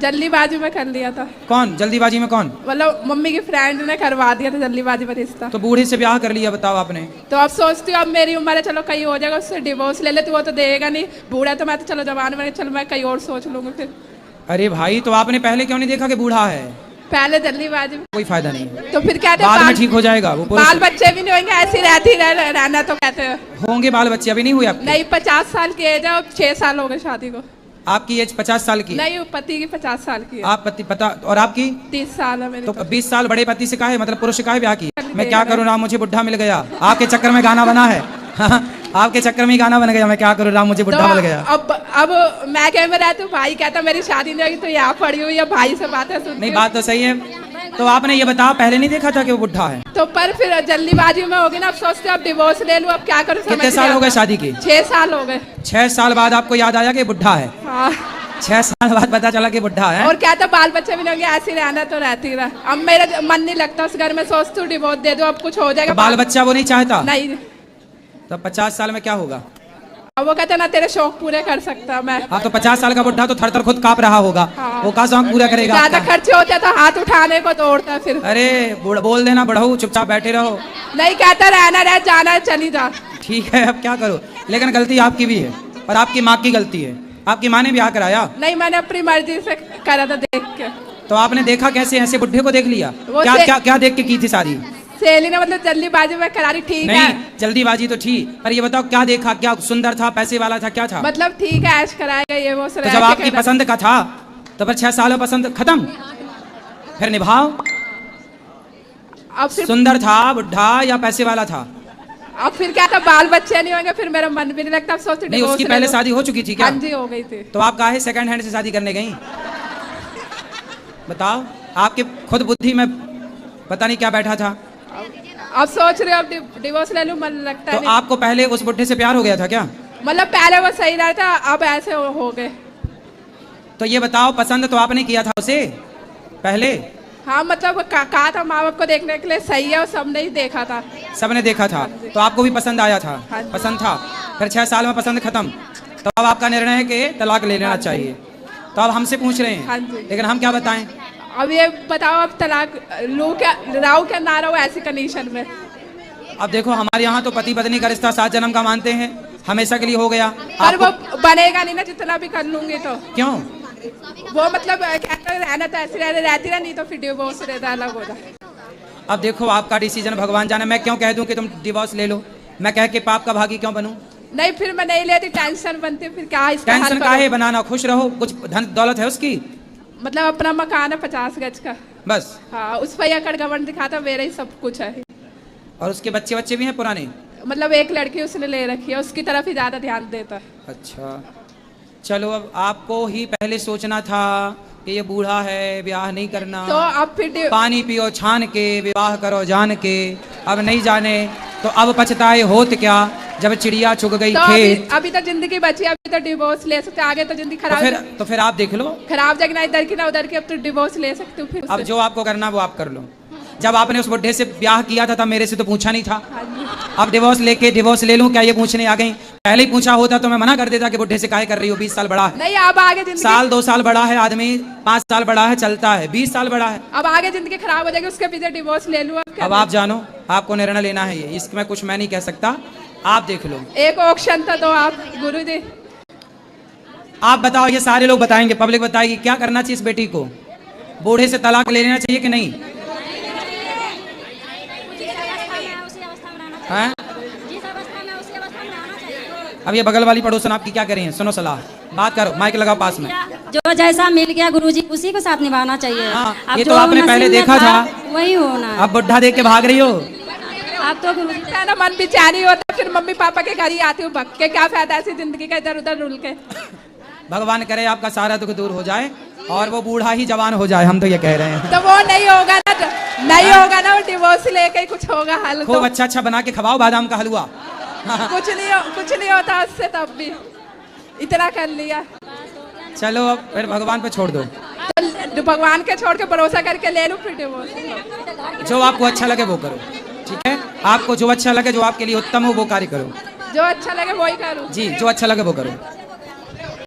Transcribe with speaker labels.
Speaker 1: जल्दीबाजी में कर लिया था।
Speaker 2: कौन जल्दीबाजी में? कौन?
Speaker 1: मतलब मम्मी की फ्रेंड ने करवा दिया था जल्दीबाजी में रिश्ता।
Speaker 2: तो बूढ़े से ब्याह कर लिया, बताओ आपने।
Speaker 1: तो अब सोचती हूँ अब मेरी उम्र है, चलो कहीं हो जाएगा, उससे डिवोर्स ले ले, तो वो तो देगा नहीं। बूढ़ा तो मैं तो चलो जवान में, चलो मैं कहीं और सोच लूंगी फिर।
Speaker 2: अरे भाई, तो आपने पहले क्यों नहीं देखा कि बूढ़ा है?
Speaker 1: पहले जल्दीबाजी में
Speaker 2: कोई फायदा नहीं है।
Speaker 1: तो फिर कहते
Speaker 2: बाद में ठीक हो जाएगा वो।
Speaker 1: बाल बच्चे भी नहीं होंगे, ऐसी रहती रहना, तो कहते हैं
Speaker 2: होंगे बाल बच्चे। अभी नहीं हुए आपके?
Speaker 1: नहीं, 50 साल की एज है, अब 6 साल हो गए शादी को।
Speaker 2: आपकी एज 50 साल की?
Speaker 1: नहीं, पति की 50 साल की है।
Speaker 2: आप पति पता, और आपकी
Speaker 1: 30 साल है मेरी।
Speaker 2: तो 20 साल बड़े पति से काहे, मतलब पुरुष से काहे ब्याह की? मैं क्या करूँ राम, मुझे बुढ़ा मिल गया। आपके चक्कर में गाना बना है। आपके चक्कर में ही गाना बन गया, मैं क्या करूँ राम, मुझे बुढ़ा मिल गया।
Speaker 1: अब मैं कह में रहती हूँ, भाई कहता मेरी शादी नहीं होगी तो यहाँ पड़ी हुई है, भाई से बातें सुनती।
Speaker 2: नहीं, बात तो सही है। तो आपने ये बताया पहले नहीं देखा था कि वो बुढ़ा है?
Speaker 1: तो पर फिर जल्दीबाजी में होगी ना, अब सोचते अब डिवोर्स ले लूं, अब क्या करूं।
Speaker 2: कितने साल हो गए शादी के?
Speaker 1: 6 साल हो गए।
Speaker 2: 6 साल बाद आपको याद आया कि बुढ़ा है?
Speaker 1: हाँ।
Speaker 2: 6 साल बाद पता चला कि बुढ़ा है।
Speaker 1: और क्या था, बाल बच्चे भी नहीं होंगे, ऐसी रहना तो रहती रहा। अब मेरा मन नहीं लगता उस घर में, सोचती हूँ डिवोर्स दे दो, अब कुछ हो जाएगा।
Speaker 2: तो बाल बच्चा वो नहीं चाहता?
Speaker 1: नहीं।
Speaker 2: तो 50 साल में क्या होगा?
Speaker 1: अब वो कहते ना तेरे शौक पूरे कर सकता मैं।
Speaker 2: हाँ, तो 50 साल का बुढ़ा तो थर थर खुद कांप रहा होगा।
Speaker 1: हाँ।
Speaker 2: वो का शौक पूरा करेगा?
Speaker 1: ज्यादा खर्चे होते तो हाथ उठाने को तोड़ता फिर।
Speaker 2: अरे बोल देना बढ़ऊ, चुपचाप बैठे रहो।
Speaker 1: नहीं, कहता रहना रह, जाना चली जा।
Speaker 2: ठीक है, अब क्या करो। लेकिन गलती आपकी भी है और आपकी माँ की गलती है। आपकी माँ ने ब्याह कराया?
Speaker 1: नहीं, मैंने अपनी मर्जी से करा था, देख के।
Speaker 2: तो आपने देखा कैसे? ऐसे बुढ़े को देख लिया?
Speaker 1: क्या
Speaker 2: क्या क्या देख के की थी शादी?
Speaker 1: सहेली ने मतलब जल्दीबाजी में करारी। ठीक है,
Speaker 2: नहीं, जल्दीबाजी तो ठीक, पर ये बताओ क्या देखा? क्या सुंदर था, पैसे वाला था, क्या था?
Speaker 1: मतलब ठीक है, ऐश कराएगा ये वो।
Speaker 2: तो जब आपकी पसंद का था तो फिर 6 साल में पसंद खत्म, फिर निभाओ।
Speaker 1: अब
Speaker 2: सुंदर था बुढ़ा या पैसे वाला था?
Speaker 1: अब फिर क्या था, बाल बच्चे नहीं होंगे, फिर मेरा मन भी नहीं लगता। अब सोचती
Speaker 2: नहीं, उसकी पहले शादी हो चुकी थी क्या?
Speaker 1: हाँ जी, हो गई थी।
Speaker 2: तो आप काहे सेकंड हैंड से शादी करने गई? बताओ, आपके खुद बुद्धि में पता नहीं क्या बैठा था।
Speaker 1: अब सोच रहे हो अब डिवोर्स ले लूं, मन लगता है।
Speaker 2: तो आपको पहले उस बुढ़े से प्यार हो गया था क्या?
Speaker 1: मतलब पहले वो सही रहा था, अब ऐसे हो गए।
Speaker 2: तो ये बताओ, पसंद तो आपने किया था उसे पहले?
Speaker 1: हाँ, मतलब कहा था माँ बाप को देखने के लिए सही है, और सबने ही देखा था।
Speaker 2: सबने देखा था, तो आपको भी पसंद आया था?
Speaker 1: हाँ,
Speaker 2: पसंद था, फिर 6 साल में पसंद खत्म, तो अब आपका निर्णय है कि तलाक ले लेना चाहिए। तो अब हमसे पूछ रहे हैं, लेकिन हम क्या बताएं?
Speaker 1: अब ये बताओ, अब तलाक लूं क्या, राव क्या ना राव ऐसी कंडीशन में?
Speaker 2: अब देखो, हमारे यहाँ तो पति पत्नी का रिश्ता 7 जन्म का मानते हैं, हमेशा के लिए हो गया।
Speaker 1: पर वो बनेगा नहीं ना, जितना भी कर लूंगी तो।
Speaker 2: क्यों?
Speaker 1: वो मतलब रहना तो ऐसी रहती रहा, नहीं तो फिर डिवोर्स रहता अलग होता।
Speaker 2: अब देखो, आपका डिसीजन भगवान जाने। मैं क्यों कह दूं कि तुम डिवोर्स ले लो? मैं कह के पाप का भागी क्यों बनूं?
Speaker 1: नहीं, फिर मैं नहीं लेती, टेंशन बनती, फिर क्या इसका
Speaker 2: टेंशन काहे बनाना? खुश रहो, कुछ धन दौलत है उसकी।
Speaker 1: मतलब अपना मकान है 50 गज का
Speaker 2: बस।
Speaker 1: हाँ, उस पर एकड़ गवर्न दिखाता, मेरा ही सब कुछ है।
Speaker 2: और उसके बच्चे भी हैं पुराने?
Speaker 1: मतलब एक लड़की उसने ले रखी है, उसकी तरफ ही ज्यादा ध्यान देता है।
Speaker 2: अच्छा, चलो, अब आपको ही पहले सोचना था कि ये बूढ़ा है, ब्याह नहीं करना।
Speaker 1: तो अब फिर
Speaker 2: पानी पियो छान के, विवाह करो जान के। अब नहीं जाने तो अब पछताए होत क्या, जब चिड़िया चुग गई
Speaker 1: तो
Speaker 2: खेत।
Speaker 1: अभी तो जिंदगी बची, अभी तो डिवोर्स ले सकते, आगे तो जिंदगी खराब।
Speaker 2: तो फिर आप देख लो,
Speaker 1: खराब जगह ना इधर की ना उधर की, अब तो डिवोर्स ले सकते हो फिर।
Speaker 2: अब जो आपको करना वो आप कर लो। जब आपने उस बुढ़े से ब्याह किया था तब मेरे से तो पूछा नहीं था। अब डिवोर्स ले लूं क्या ये पूछने आ गई? पहले ही पूछा होता तो मैं मना कर देता कि बुढ़े से काहे कर रही हो, 20 साल बड़ा है।
Speaker 1: नहीं, अब आगे जिंदगी,
Speaker 2: साल 2 साल बड़ा है आदमी, 5 साल बड़ा है चलता है, 20 साल बड़ा है।
Speaker 1: अब आगे जिंदगी खराब हो जाएगी, उसके पीछे डिवोर्स ले लूं।
Speaker 2: अब आप जानो, आपको निर्णय लेना है ये, इसमें कुछ मैं नहीं कह सकता, आप देख लो।
Speaker 1: एक ऑप्शन था, तो आप गुरु जी
Speaker 2: आप बताओ, ये सारे लोग बताएंगे, पब्लिक बताएगी क्या करना चाहिए इस बेटी को? बूढ़े से तलाक ले लेना चाहिए कि नहीं? हैं? अब ये बगल वाली पड़ोसन आपकी क्या करें? सुनो सलाह, बात करो, माइक लगाओ पास में।
Speaker 3: जो जैसा मिल गया गुरुजी, उसी के साथ निभाना चाहिए।
Speaker 2: हाँ,
Speaker 3: अब
Speaker 2: ये
Speaker 3: जो
Speaker 2: तो आपने पहले देखा था,
Speaker 3: वही होना।
Speaker 2: अब बुढ़ा देख के भाग रही हो।
Speaker 3: अब तो गुरुजी
Speaker 1: ना मन बेचैनी होता, फिर मम्मी पापा के घर ही आती हूँ भग के, क्या फायदा ऐसी जिंदगी का इधर उधर रुल के।
Speaker 2: भगवान करे आपका सारा दुख दूर हो जाए और वो बूढ़ा ही जवान हो जाए, हम तो ये कह रहे हैं।
Speaker 1: तो वो नहीं होगा ना, नहीं होगा ना, वो डिवोर्स लेके ही कुछ होगा हल।
Speaker 2: खूब अच्छा अच्छा बना के खवाओ बादाम का हलवा।
Speaker 1: कुछ नहीं होता उससे, तब भी इतना कर लिया।
Speaker 2: चलो, अब फिर भगवान पे छोड़ दो।
Speaker 1: तो भगवान के छोड़ के भरोसा करके ले लूं फिर डिवोर्स।
Speaker 2: जो आपको अच्छा लगे वो करो, ठीक है? आपको जो अच्छा लगे, जो आपके लिए उत्तम हो वो कार्य करो।
Speaker 1: जो अच्छा लगे वही करूं।
Speaker 2: जी, जो अच्छा लगे वो करो।